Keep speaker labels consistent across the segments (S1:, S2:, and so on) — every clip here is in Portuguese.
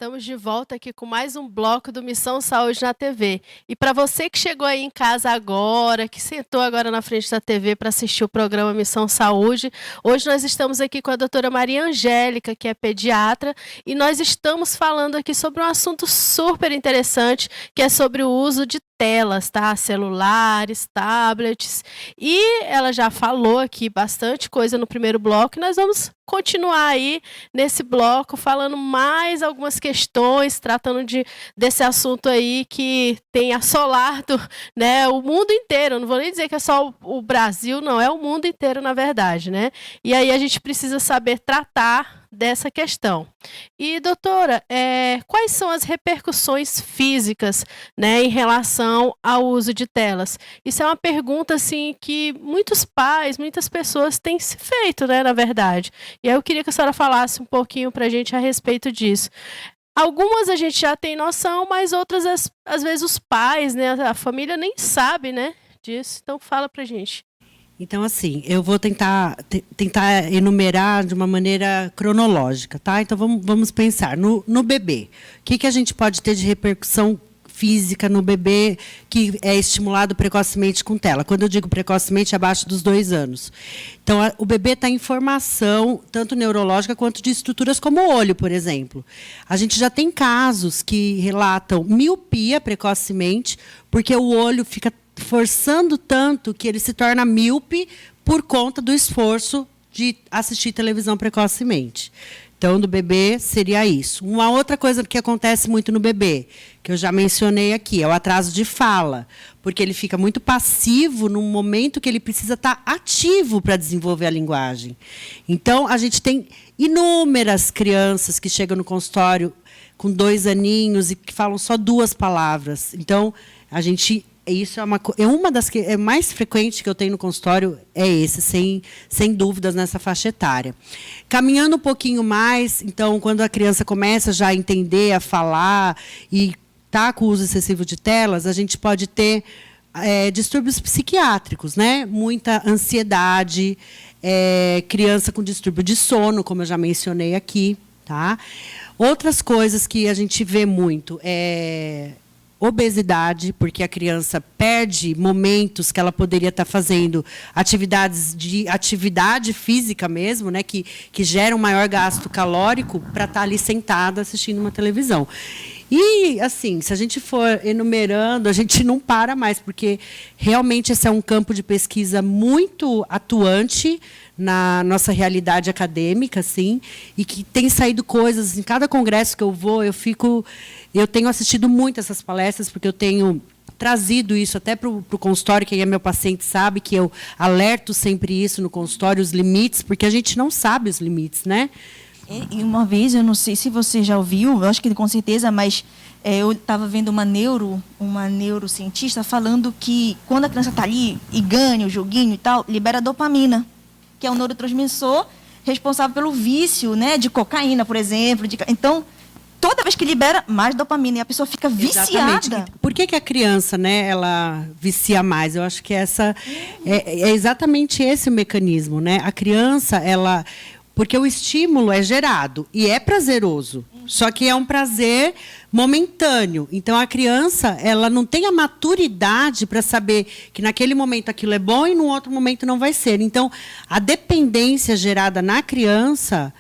S1: Estamos de volta aqui com mais um bloco do Missão Saúde na TV. E para você que chegou aí em casa agora, que sentou agora na frente da TV para assistir o programa Missão Saúde, hoje nós estamos aqui com a doutora Maria Angélica, que é pediatra, e nós estamos falando aqui sobre um assunto super interessante, que é sobre o uso de telas, tá? Celulares, tablets. E ela já falou aqui bastante coisa no primeiro bloco, e nós vamos continuar aí nesse bloco falando mais algumas questões, tratando desse assunto aí que tem assolado, né, o mundo inteiro. Eu não vou nem dizer que é só o Brasil, não, é o mundo inteiro, na verdade, né? E aí a gente precisa saber tratar dessa questão. E, doutora, quais são as repercussões físicas, né, em relação ao uso de telas? Isso é uma pergunta, assim, que muitos pais, muitas pessoas têm se feito, né, na verdade. E aí eu queria que a senhora falasse um pouquinho para a gente a respeito disso. Algumas a gente já tem noção, mas outras, às vezes, os pais, né, a família nem sabe, né, disso. Então, fala para a gente.
S2: Então, assim, eu vou tentar enumerar de uma maneira cronológica, tá? Então, vamos pensar no bebê. O que a gente pode ter de repercussão física no bebê que é estimulado precocemente com tela? Quando eu digo precocemente, abaixo dos 2 anos. Então, o bebê está em formação, tanto neurológica quanto de estruturas como o olho, por exemplo. A gente já tem casos que relatam miopia precocemente, porque o olho fica forçando tanto que ele se torna míope por conta do esforço de assistir televisão precocemente. Então, do bebê seria isso. Uma outra coisa que acontece muito no bebê, que eu já mencionei aqui, é o atraso de fala, porque ele fica muito passivo no momento que ele precisa estar ativo para desenvolver a linguagem. Então, a gente tem inúmeras crianças que chegam no consultório com 2 aninhos e que falam só 2 palavras. Então, a gente... Isso é uma das que é mais frequente que eu tenho no consultório, é esse, sem dúvidas, nessa faixa etária. Caminhando um pouquinho mais, então, quando a criança começa já a entender, a falar e está com o uso excessivo de telas, a gente pode ter distúrbios psiquiátricos, né? Muita ansiedade, criança com distúrbio de sono, como eu já mencionei aqui. Tá? Outras coisas que a gente vê muito obesidade, porque a criança perde momentos que ela poderia estar fazendo atividade física mesmo, né, que gera um maior gasto calórico para estar ali sentada assistindo uma televisão. E, assim, se a gente for enumerando, a gente não para mais, porque realmente esse é um campo de pesquisa muito atuante na nossa realidade acadêmica, assim, e que tem saído coisas. Em cada congresso que eu vou, eu tenho assistido muito essas palestras, porque eu tenho trazido isso até para o consultório. Quem é meu paciente sabe que eu alerto sempre isso no consultório, os limites, porque a gente não sabe os limites, né?
S3: E uma vez, eu não sei se você já ouviu, eu acho que com certeza, mas eu estava vendo uma neurocientista falando que quando a criança está ali e ganha o joguinho e tal, libera dopamina, que é um neurotransmissor responsável pelo vício, né, de cocaína, por exemplo. Então, toda vez que libera, mais dopamina, e a pessoa fica viciada.
S2: Exatamente. Por que a criança, né, ela vicia mais? Eu acho que é exatamente esse o mecanismo, né? A criança, porque o estímulo é gerado e é prazeroso, só que é um prazer momentâneo. Então, a criança, ela não tem a maturidade para saber que naquele momento aquilo é bom e no outro momento não vai ser. Então, a dependência gerada na criança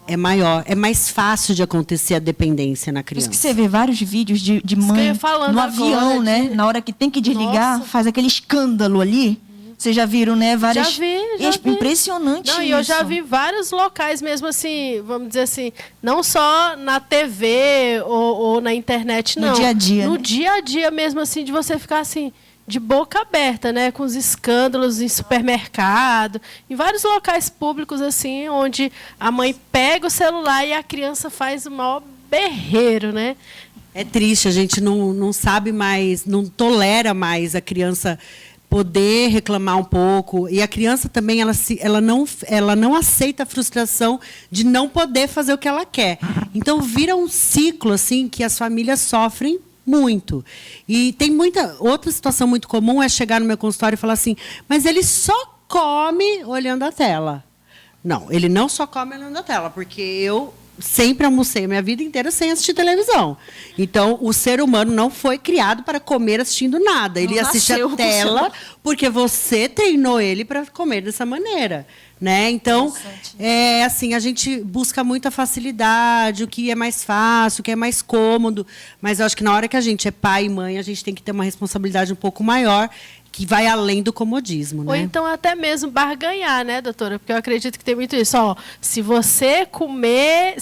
S2: é maior, é mais fácil de acontecer a dependência na criança.
S3: Por isso que você vê vários vídeos de mãe no avião, né? Na hora que tem que desligar, faz aquele escândalo ali. Vocês já viram, né? Várias...
S1: Já vi.
S3: Impressionante
S1: não,
S3: isso.
S1: E eu já vi vários locais mesmo assim, vamos dizer assim, não só na TV ou na internet, não.
S3: No dia a dia.
S1: No dia a dia mesmo, assim, de você ficar assim, de boca aberta, né? Com os escândalos em supermercado, em vários locais públicos, assim, onde a mãe pega o celular e a criança faz o maior berreiro, né?
S2: É triste, a gente não sabe mais, não tolera mais a criança poder reclamar um pouco. E a criança também, ela não aceita a frustração de não poder fazer o que ela quer. Então, vira um ciclo assim que as famílias sofrem muito. E tem outra situação muito comum é chegar no meu consultório e falar assim, mas ele só come olhando a tela. Não, ele não só come olhando a tela, porque eu sempre almocei a minha vida inteira sem assistir televisão. Então, o ser humano não foi criado para comer assistindo nada. Ele assiste a tela porque você treinou ele para comer dessa maneira. Né? Então, assim, a gente busca muita facilidade, o que é mais fácil, o que é mais cômodo. Mas eu acho que na hora que a gente é pai e mãe, a gente tem que ter uma responsabilidade um pouco maior, que vai além do comodismo, né?
S1: Ou então até mesmo barganhar, né, doutora? Porque eu acredito que tem muito isso. Ó, se você comer,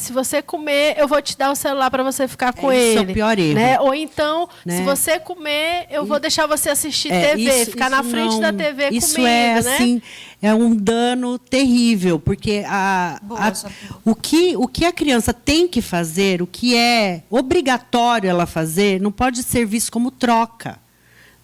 S1: eu vou te dar o celular para você ficar com ele.
S2: Isso é o pior erro.
S1: Né? Ou então,
S2: né?
S1: se você comer, eu vou deixar você assistir TV, ficar na frente da TV
S2: isso
S1: comigo,
S2: é,
S1: né?
S2: Assim, é um dano terrível, porque o que a criança tem que fazer, o que é obrigatório ela fazer, não pode ser visto como troca.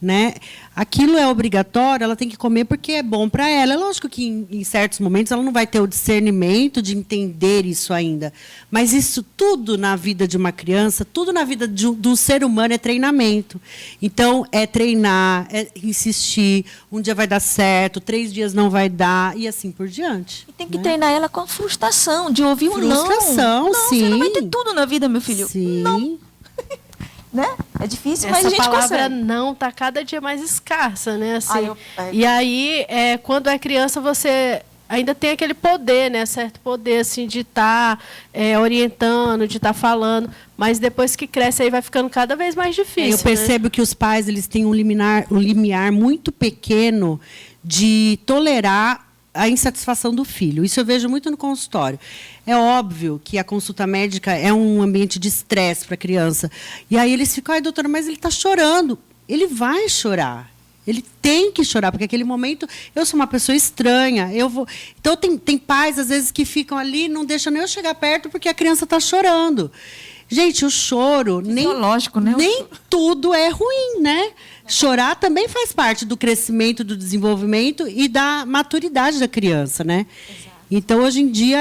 S2: Né? Aquilo é obrigatório, ela tem que comer porque é bom para ela. É lógico que em certos momentos ela não vai ter o discernimento de entender isso ainda. Mas isso tudo na vida de uma criança, tudo na vida de um ser humano é treinamento. Então, é treinar, é insistir. Um dia vai dar certo, 3 dias não vai dar, e assim por diante.
S3: E tem que treinar ela com a frustração, de ouvir o não.
S2: Frustração, sim.
S3: Você não vai ter tudo na vida, meu filho.
S2: Sim.
S3: Não. Né? É difícil, mas
S1: essa
S3: a gente
S1: palavra
S3: consegue.
S1: não está cada dia mais escassa, né? Assim,
S3: Ai,
S1: e aí, quando é criança, você ainda tem aquele poder, né? Certo poder assim, de estar orientando, de estar falando, mas depois que cresce aí vai ficando cada vez mais difícil.
S2: Eu percebo que os pais eles têm um limiar muito pequeno de tolerar a insatisfação do filho. Isso eu vejo muito no consultório. É óbvio que a consulta médica é um ambiente de estresse para a criança. E aí eles ficam, ai, doutora, mas ele está chorando. Ele vai chorar. Ele tem que chorar, porque naquele momento eu sou uma pessoa estranha. Então, tem pais, às vezes, que ficam ali, não deixam nem eu chegar perto porque a criança está chorando. Gente, o choro, nem tudo é ruim, né? Chorar também faz parte do crescimento, do desenvolvimento e da maturidade da criança, né? Exato. Então, hoje em dia,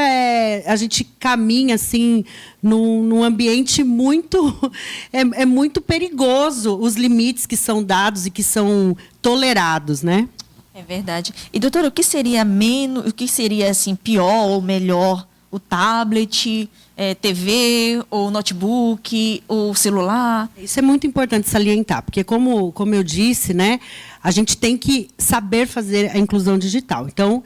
S2: a gente caminha assim, num ambiente muito... É muito perigoso os limites que são dados e que são tolerados, né?
S3: É verdade. E, doutora, o que seria assim, pior ou melhor? O tablet, TV, ou notebook, ou celular?
S2: Isso é muito importante salientar, porque, como eu disse, né, a gente tem que saber fazer a inclusão digital. Então,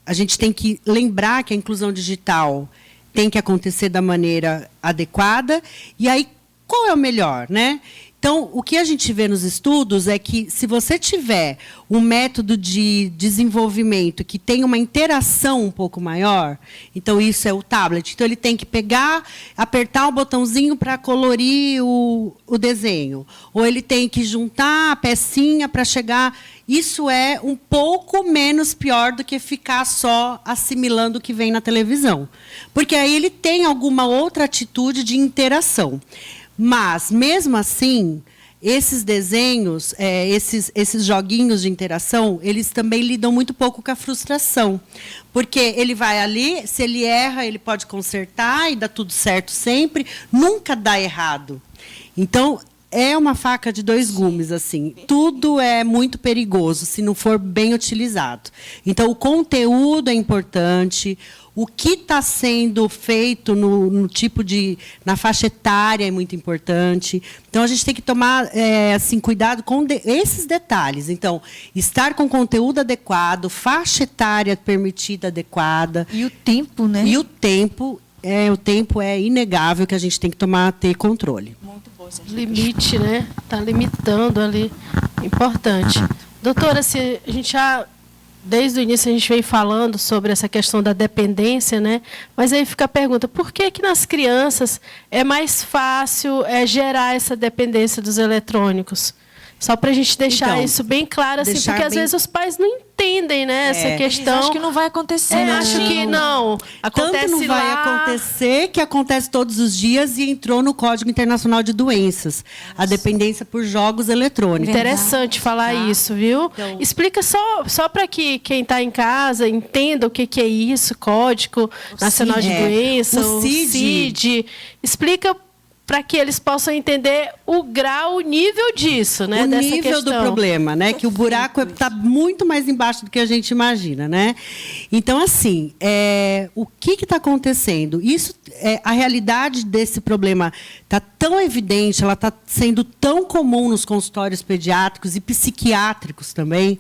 S2: a gente tem que lembrar que a inclusão digital tem que acontecer da maneira adequada. E aí, qual é o melhor, né? Então, o que a gente vê nos estudos é que, se você tiver um método de desenvolvimento que tem uma interação um pouco maior, então isso é o tablet. Então, ele tem que pegar, apertar um botãozinho para colorir o desenho. Ou ele tem que juntar a pecinha para chegar... Isso é um pouco menos pior do que ficar só assimilando o que vem na televisão. Porque aí ele tem alguma outra atitude de interação. Mas, mesmo assim, esses desenhos, esses joguinhos de interação, eles também lidam muito pouco com a frustração. Porque ele vai ali, se ele erra, ele pode consertar e dá tudo certo sempre, nunca dá errado. Então, é uma faca de 2 gumes, assim. Tudo é muito perigoso se não for bem utilizado. Então, o conteúdo é importante, o que está sendo feito na faixa etária é muito importante. Então, a gente tem que tomar assim, cuidado com esses detalhes. Então, estar com conteúdo adequado, faixa etária permitida adequada.
S3: E o tempo, né?
S2: E o tempo é inegável que a gente tem que ter controle.
S3: Muito bom esse
S1: limite, né? Está limitando ali. Importante. Doutora, se a gente desde o início a gente vem falando sobre essa questão da dependência, né? Mas aí fica a pergunta, por que nas crianças é mais fácil gerar essa dependência dos eletrônicos? Só para a gente deixar isso bem claro, assim, porque às vezes os pais não entendem, né, essa questão.
S3: Acho que não vai acontecer.
S1: Acho que não. Acontece
S2: Tanto não vai acontecer que acontece todos os dias e entrou no Código Internacional de Doenças, a dependência por jogos eletrônicos.
S1: Interessante falar isso, viu? Então, explica só para que quem está em casa entenda o que é isso, Código Nacional de Doenças, o CID. Explica para que eles possam entender o grau, o nível disso, né?
S2: O
S1: dessa
S2: nível
S1: questão.
S2: do problema, né? Que o buraco está muito mais embaixo do que a gente imagina, né? Então, assim, o que está acontecendo? Isso, a realidade desse problema está tão evidente, ela está sendo tão comum nos consultórios pediátricos e psiquiátricos também,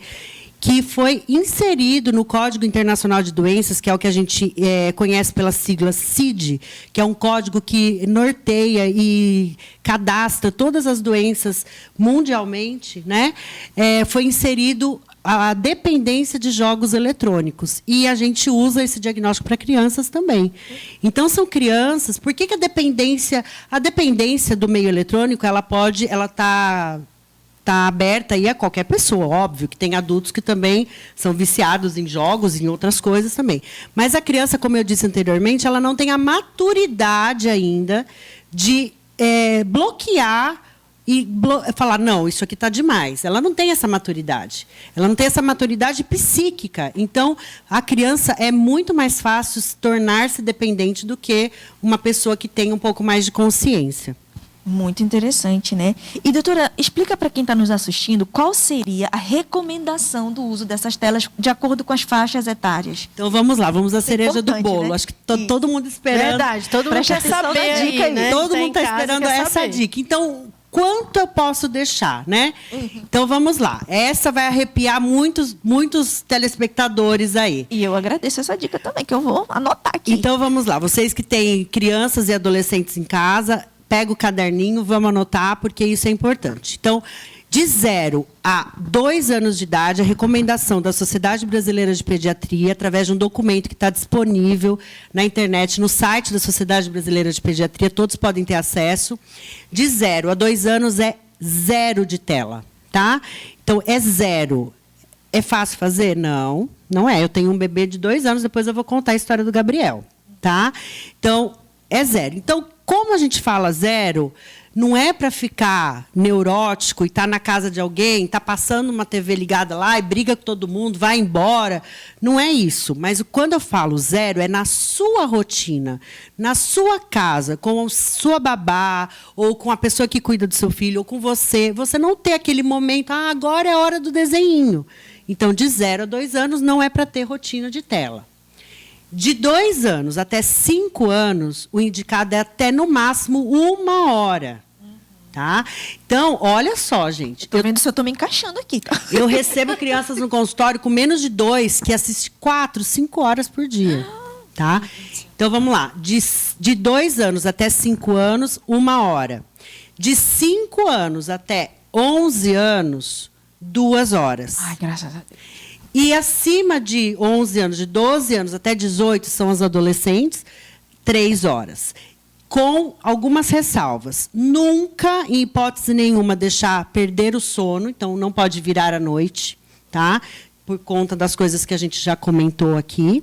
S2: que foi inserido no Código Internacional de Doenças, que é o que a gente conhece pela sigla CID, que é um código que norteia e cadastra todas as doenças mundialmente, né? Foi inserido a dependência de jogos eletrônicos. E a gente usa esse diagnóstico para crianças também. Então, são crianças... Por que a dependência do meio eletrônico, ela está aberta aí a qualquer pessoa, óbvio, que tem adultos que também são viciados em jogos e em outras coisas também. Mas a criança, como eu disse anteriormente, ela não tem a maturidade ainda de bloquear e falar, não, isso aqui está demais. Ela não tem essa maturidade. Ela não tem essa maturidade psíquica. Então, a criança é muito mais fácil tornar-se dependente do que uma pessoa que tem um pouco mais de consciência.
S3: Muito interessante, né? E, doutora, explica para quem está nos assistindo qual seria a recomendação do uso dessas telas de acordo com as faixas etárias.
S2: Então, vamos lá, vamos à cereja do bolo.
S3: Né?
S2: Acho que todo mundo esperando.
S1: Verdade, todo mundo
S3: Presta
S1: quer
S3: atenção
S1: saber
S3: na dica aí,
S1: né?
S2: Todo
S1: Tá
S2: mundo
S1: em
S2: está
S1: casa,
S2: esperando
S1: quer
S2: essa
S1: saber.
S2: dica. Então, quanto eu posso deixar, né? Então, vamos lá. Essa vai arrepiar muitos telespectadores aí.
S3: E eu agradeço essa dica também, que eu vou anotar aqui.
S2: Então, vamos lá. Vocês que têm crianças e adolescentes em casa, pega o caderninho, vamos anotar, porque isso é importante. Então, de 0 a 2 anos de idade, a recomendação da Sociedade Brasileira de Pediatria, através de um documento que está disponível na internet, no site da Sociedade Brasileira de Pediatria, todos podem ter acesso. De 0 a 2 anos é 0 de tela, tá? Então, é 0. É fácil fazer? Não, não é. Eu tenho um bebê de 2 anos, depois eu vou contar a história do Gabriel, tá? Então, é 0. Então, como a gente fala 0, não é para ficar neurótico e estar na casa de alguém, estar passando uma TV ligada lá e briga com todo mundo, vai embora. Não é isso. Mas quando eu falo 0, é na sua rotina, na sua casa, com a sua babá, ou com a pessoa que cuida do seu filho, ou com você. Você não ter aquele momento, agora é a hora do desenhinho. Então, de 0 a 2 anos, não é para ter rotina de tela. De 2 anos até 5 anos, o indicado é até, no máximo, 1 hora. Tá? Então, olha só, gente.
S3: Estou vendo se eu estou me encaixando aqui. Tá?
S2: Eu recebo crianças no consultório com menos de 2 que assistem 4, 5 horas por dia. Tá? Então, vamos lá. De 2 anos até 5 anos, 1 hora. De 5 anos até 11 anos, 2 horas.
S3: Ai, graças a Deus.
S2: E acima de 11 anos, de 12 anos até 18, são os adolescentes, 3 horas. Com algumas ressalvas. Nunca, em hipótese nenhuma, deixar perder o sono. Então, não pode virar à noite, tá? Por conta das coisas que a gente já comentou aqui.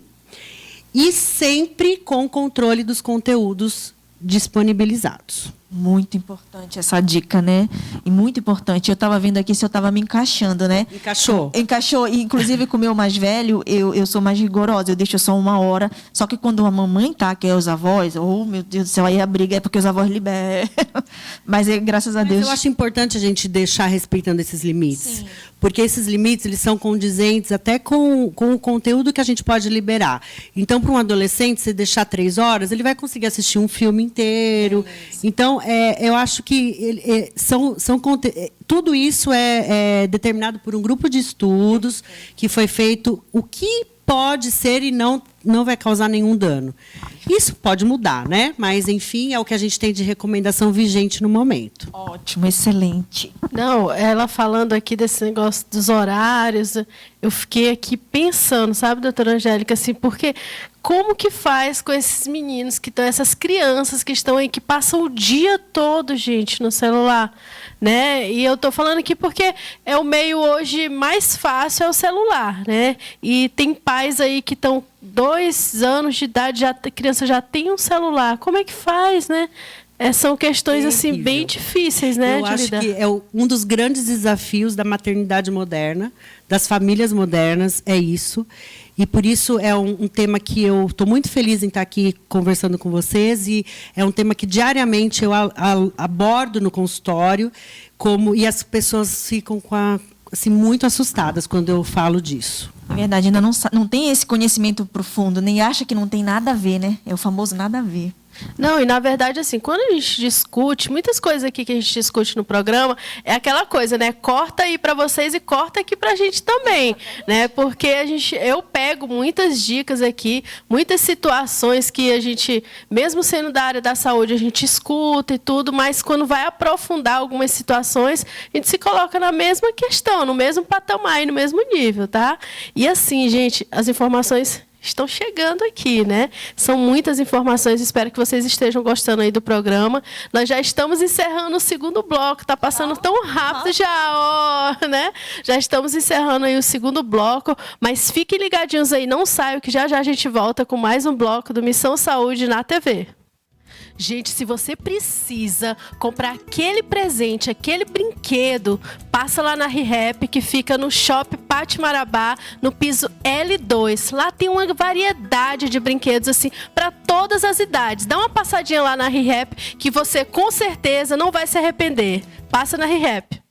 S2: E sempre com controle dos conteúdos disponibilizados.
S3: Muito importante essa dica, né? E muito importante. Eu estava vendo aqui se eu estava me encaixando, né?
S2: Encaixou?
S3: Encaixou. E, inclusive, com o meu mais velho, eu sou mais rigorosa. Eu deixo só 1 hora. Só que quando a mamãe tá, que é os avós, oh, meu Deus do céu, aí a briga é porque os avós liberam. Mas, graças a Deus...
S2: Mas eu acho importante a gente deixar respeitando esses limites.
S3: Sim.
S2: Porque esses limites, eles são condizentes até com o conteúdo que a gente pode liberar. Então, para um adolescente, se deixar 3 horas, ele vai conseguir assistir um filme inteiro. Então, eu acho que tudo isso é determinado por um grupo de estudos que foi feito o que pode ser e não vai causar nenhum dano. Isso pode mudar, né? Mas, enfim, é o que a gente tem de recomendação vigente no momento.
S3: Ótimo, excelente.
S1: Não, ela falando aqui desse negócio dos horários, eu fiquei aqui pensando, sabe, doutora Angélica, assim, porque como que faz com esses meninos que estão, essas crianças que estão aí, que passam o dia todo, gente, no celular, né? E eu estou falando aqui porque é o meio hoje mais fácil, é o celular, né? E tem pais aí que estão 2 anos de idade, a criança já tem um celular. Como é que faz, né? São questões assim
S2: terrível.
S1: bem difíceis, né,
S2: Eu
S1: de
S2: acho
S1: lidar.
S2: que é um dos grandes desafios da maternidade moderna, das famílias modernas, é isso. E por isso é um tema que eu estou muito feliz em estar aqui conversando com vocês, e é um tema que diariamente eu abordo no consultório, e as pessoas ficam assim, muito assustadas quando eu falo disso.
S3: Na verdade, ainda não tem esse conhecimento profundo, nem acha que não tem nada a ver, né? É o famoso nada a ver.
S1: Não, e na verdade, assim, quando a gente discute, muitas coisas aqui que a gente discute no programa, é aquela coisa, né? Corta aí para vocês e corta aqui pra gente também, né? Porque eu pego muitas dicas aqui, muitas situações que a gente, mesmo sendo da área da saúde, a gente escuta e tudo, mas quando vai aprofundar algumas situações, a gente se coloca na mesma questão, no mesmo patamar e no mesmo nível, tá? E assim, gente, as informações estão chegando aqui, né? São muitas informações, espero que vocês estejam gostando aí do programa. Nós já estamos encerrando o segundo bloco, tá passando tão rápido já, ó, né? Já estamos encerrando aí o segundo bloco, mas fiquem ligadinhos aí, não saiam que já a gente volta com mais um bloco do Missão Saúde na TV. Gente, se você precisa comprar aquele presente, aquele brinquedo, passa lá na ReHap, que fica no Shopping Pátio Marabá, no piso L2. Lá tem uma variedade de brinquedos assim para todas as idades. Dá uma passadinha lá na ReHap, que você com certeza não vai se arrepender. Passa na ReHap.